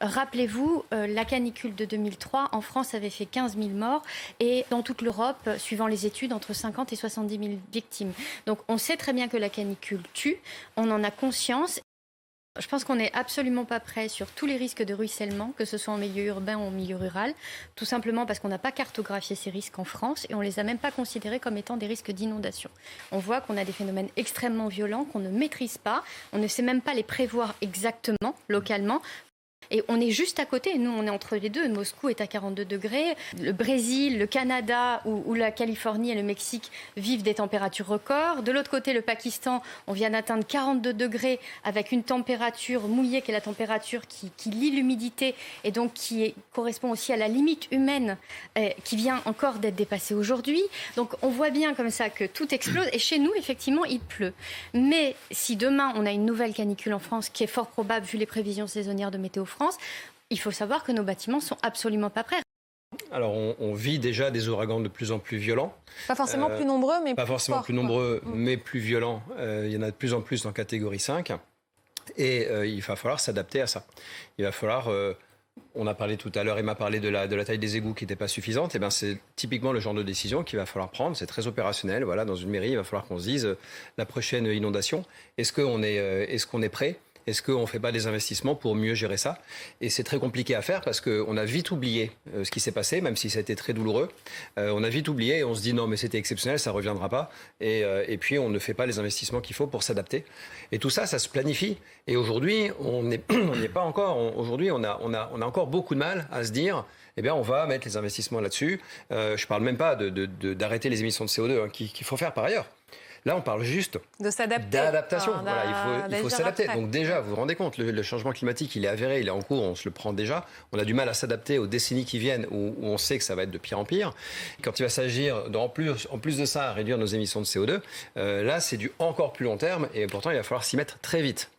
Rappelez-vous, la canicule de 2003, en France, avait fait 15 000 morts et dans toute l'Europe, suivant les études, entre 50 et 70 000 victimes. Donc on sait très bien que la canicule tue, on en a conscience. Je pense qu'on n'est absolument pas prêt sur tous les risques de ruissellement, que ce soit en milieu urbain ou en milieu rural, tout simplement parce qu'on n'a pas cartographié ces risques en France et on ne les a même pas considérés comme étant des risques d'inondation. On voit qu'on a des phénomènes extrêmement violents qu'on ne maîtrise pas, on ne sait même pas les prévoir exactement, localement. Et on est juste à côté, nous on est entre les deux. Moscou est à 42 degrés, le Brésil, le Canada ou la Californie et le Mexique vivent des températures records. De l'autre côté, le Pakistan, on vient d'atteindre 42 degrés avec une température mouillée qui est la température qui lie l'humidité et donc correspond aussi à la limite humaine qui vient encore d'être dépassée aujourd'hui. Donc on voit bien comme ça que tout explose et chez nous effectivement il pleut. Mais si demain on a une nouvelle canicule en France, qui est fort probable vu les prévisions saisonnières de Météo France, il faut savoir que nos bâtiments sont absolument pas prêts. Alors, on vit déjà des ouragans de plus en plus violents. Pas forcément plus nombreux, mais pas forcément plus nombreux, mais plus violents. Il y en a de plus en plus en catégorie 5. Et il va falloir s'adapter à ça. Il va falloir... on a parlé tout à l'heure, Emma parlait de la taille des égouts qui n'était pas suffisante. Et ben c'est typiquement le genre de décision qu'il va falloir prendre. C'est très opérationnel. Voilà, dans une mairie, il va falloir qu'on se dise la prochaine inondation. Est-ce qu'on est prêt ? Est-ce qu'on ne fait pas des investissements pour mieux gérer ça ? Et c'est très compliqué à faire parce qu'on a vite oublié ce qui s'est passé, même si ça a été très douloureux. On a vite oublié et on se dit non mais c'était exceptionnel, ça ne reviendra pas. Et puis on ne fait pas les investissements qu'il faut pour s'adapter. Et tout ça, ça se planifie. Et aujourd'hui, on n'y est pas encore. Aujourd'hui, on a encore beaucoup de mal à se dire... Eh bien, on va mettre les investissements là-dessus. Je ne parle même pas d'arrêter les émissions de CO2 qu'il faut faire par ailleurs. Là, on parle juste d'adaptation. Voilà, il faut s'adapter. Donc déjà, vous vous rendez compte, le changement climatique, il est avéré, il est en cours, on se le prend déjà. On a du mal à s'adapter aux décennies qui viennent où on sait que ça va être de pire en pire. Quand il va s'agir, en plus de ça, à réduire nos émissions de CO2, là, c'est du encore plus long terme et pourtant, il va falloir s'y mettre très vite.